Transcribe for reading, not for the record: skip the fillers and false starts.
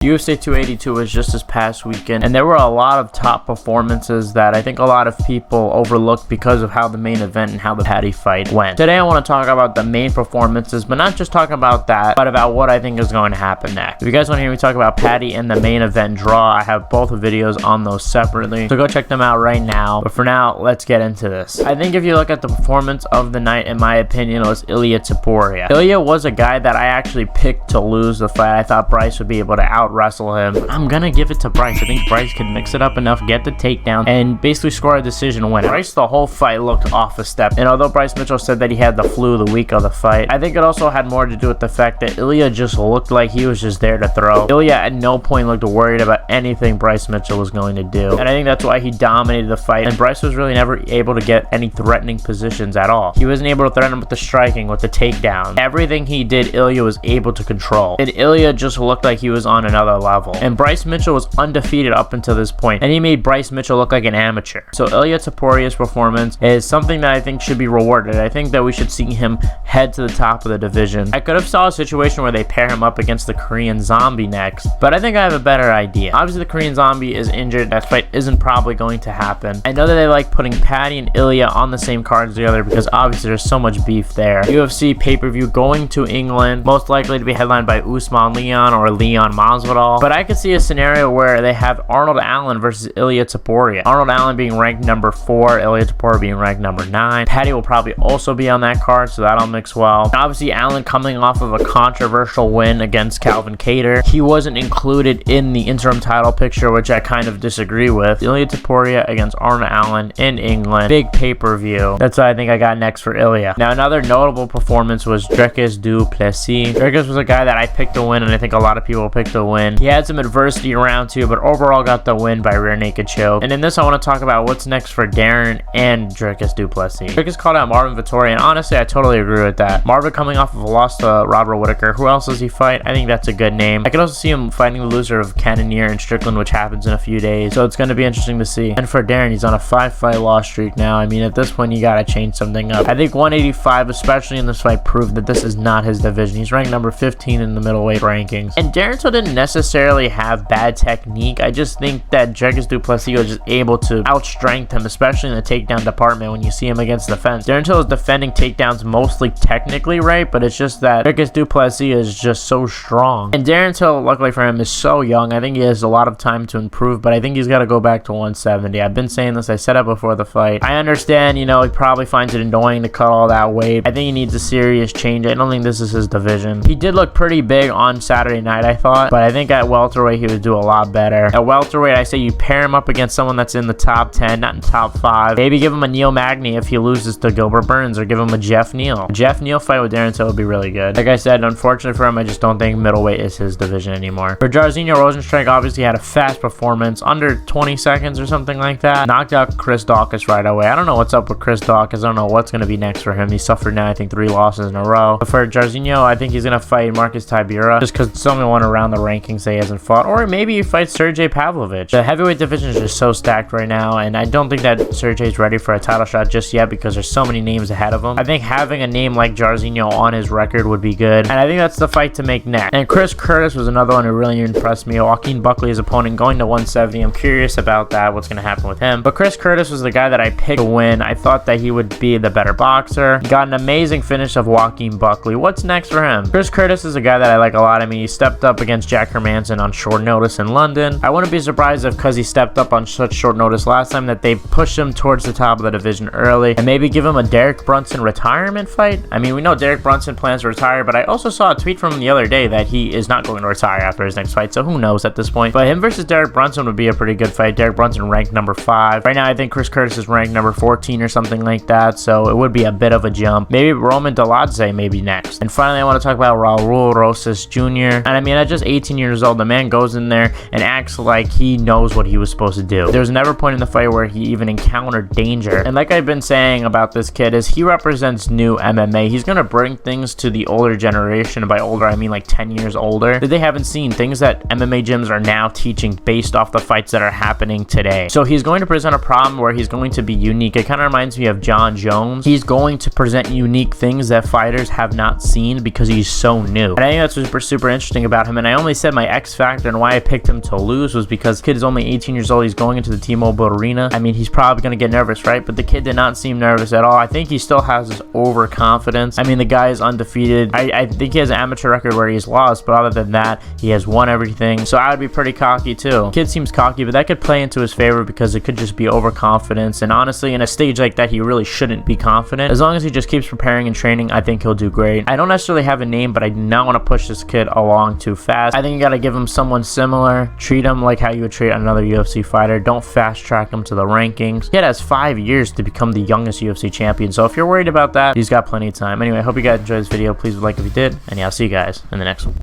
UFC 282 was just this past weekend, and there were a lot of top performances that I think a lot of people overlooked because of how the main event and how the Paddy fight went. Today I want to talk about the main performances, but not just talk about that, but about what I think is going to happen next. If you guys want to hear me talk about Paddy and the main event draw, I have both videos on those separately, so go check them out right now. But for now, let's get into this. I think if you look at the performance of the night, in my opinion, it was Ilia Topuria. Ilia was a guy that I actually picked to lose the fight. I thought Bryce would be able to out-wrestle him. I'm gonna give it to Bryce. I think Bryce can mix it up enough, get the takedown, and basically score a decision win. Bryce the whole fight looked off a step, and although Bryce Mitchell said that he had the flu the week of the fight, I think it also had more to do with the fact that Ilia just looked like he was just there to throw. Ilia at no point looked worried about anything Bryce Mitchell was going to do, and I think that's why he dominated the fight, and Bryce was really never able to get any threatening positions at all. He wasn't able to threaten him with the striking, with the takedown. Everything he did, Ilia was able to control, and Ilia just looked like he was on another level. And Bryce Mitchell was undefeated up until this point, and he made Bryce Mitchell look like an amateur. So Ilia Topuria's performance is something that I think should be rewarded. I think that we should see him head to the top of the division. I could have saw a situation where they pair him up against the Korean Zombie next, but I think I have a better idea. Obviously the Korean Zombie is injured. That fight isn't probably going to happen. I know that they like putting Paddy and Ilia on the same cards together because obviously there's so much beef there. UFC pay-per-view going to England, most likely to be headlined by Usman Leon or Leon Masvidal. But I could see a scenario where they have Arnold Allen versus Ilia Topuria. Arnold Allen being ranked number 4, Ilia Topuria being ranked number 9. Paddy will probably also be on that card, so that'll mix well. And obviously Allen coming off of a controversial win against Calvin Kattar. He wasn't included in the interim title picture, which I kind of disagree with. Ilia Topuria against Arnold Allen in England. Big pay-per-view. That's what I think I got next for Ilia. Now another notable performance was Dricus du Plessis. Dricus was a guy that I picked to win, and I think a lot of people picked to win. He had some adversity in round 2, but overall got the win by rear naked choke. And in this I want to talk about what's next for Darren and Dricus du Plessis. Dricus called out Marvin Vettori, and honestly I totally agree with that. Marvin coming off of a loss to Robert Whittaker. Who else does he fight? I think that's a good name. I could also see him fighting the loser of Cannonier and Strickland, which happens in a few days, so it's going to be interesting to see. And for Darren, he's on a 5-fight loss streak now. I mean, at this point you gotta change something up. I think 185, especially in this fight, proved that this is not his division. He's ranked number 15 in the middleweight rankings, and Darren Til didn't necessarily have bad technique. I just think that Dricus du Plessis was just able to outstrength him, especially in the takedown department when you see him against the fence. Darren Til is defending takedowns mostly technically right, but it's just that Dricus du Plessis is just so strong. And Darren Til, luckily for him, is so young. I think he has a lot of time to improve, but I think he's got to go back to 170. I've been saying this. I said it before the fight. I understand, you know, he probably finds it annoying to cut all that weight. I think he needs a serious change. I don't think this is his division. He did look pretty big on Saturday night, I thought, but I think at welterweight he would do a lot better. At welterweight, I say you pair him up against someone that's in the top 10, not in top 5. Maybe give him a Neil Magny if he loses to Gilbert Burns, or give him a Jeff Neal. A Jeff Neal fight with Darren Til would be really good. Like I said, unfortunately for him, I just don't think middleweight is his division anymore. For Jairzinho, Rozenstruik obviously had a fast performance, under 20 seconds or something like that. Knocked out Chris Daukus right away. I don't know what's up with Chris Daukus. I don't know what's going to be next for him. He suffered now, I think, 3 losses in a row. But for Jairzinho, I think he's going to fight Marcus Tybura, just because someone around the rankings say he hasn't fought. Or maybe he fights Sergey Pavlovich. The heavyweight division is just so stacked right now, and I don't think that Sergey's ready for a title shot just yet because there's so many names ahead of him. I think having a name like Jairzinho on his record would be good, and I think that's the fight to make next. And Chris Curtis was another one who really impressed me. Joaquin Buckley, his opponent, going to 170. I'm curious about that, what's going to happen with him. But Chris Curtis was the guy that I picked to win. I thought that he would be the better boxer. He got an amazing finish of Joaquin Buckley. What's next for him? Chris Curtis is a guy that I like a lot. I mean, he stepped up against Jack Hermanson on short notice in London. I wouldn't be surprised if, because he stepped up on such short notice last time, that they push him towards the top of the division early and maybe give him a Derek Brunson retirement fight. I mean, we know Derek Brunson plans to retire, but I also saw a tweet from him the other day that he is not going to retire after his next fight, so who knows at this point. But him versus Derek Brunson would be a pretty good fight. Derek Brunson ranked number 5. Right now, I think Chris Curtis is ranked number 14 or something like that, so it would be a bit of a jump. Maybe Roman Dolidze maybe next. And finally, I want to talk about Raul Rosas Jr. And I mean, at just 18 years old, the man goes in there and acts like he knows what he was supposed to do. There was never a point in the fight where he even encountered danger. And like I've been saying about this kid, is he represents new MMA. He's going to bring things to the older generation. And by older, I mean like 10 years older, that they haven't seen. Things that MMA gyms are now teaching based off the fights that are happening today. So he's going to present a problem where he's going to be unique. It kind of reminds me of John Jones. He's going to present unique things that fighters have not seen because he's so new. And I think that's super interesting about him. And I only said said, my X factor and why I picked him to lose was because the kid is only 18 years old. He's going into the T-Mobile Arena. I mean, he's probably going to get nervous, right? But the kid did not seem nervous at all. I think he still has this overconfidence. I mean, the guy is undefeated. I think he has an amateur record where he's lost, but other than that, he has won everything. So I would be pretty cocky too. Kid seems cocky, but that could play into his favor because it could just be overconfidence. And honestly, in a stage like that, he really shouldn't be confident. As long as he just keeps preparing and training, I think he'll do great. I don't necessarily have a name, but I do not want to push this kid along too fast. I think you got to give him someone similar. Treat him like how you would treat another UFC fighter. Don't fast track him to the rankings. Kid has 5 years to become the youngest UFC champion. So if you're worried about that, he's got plenty of time. Anyway, I hope you guys enjoyed this video. Please like if you did. And yeah, I'll see you guys in the next one.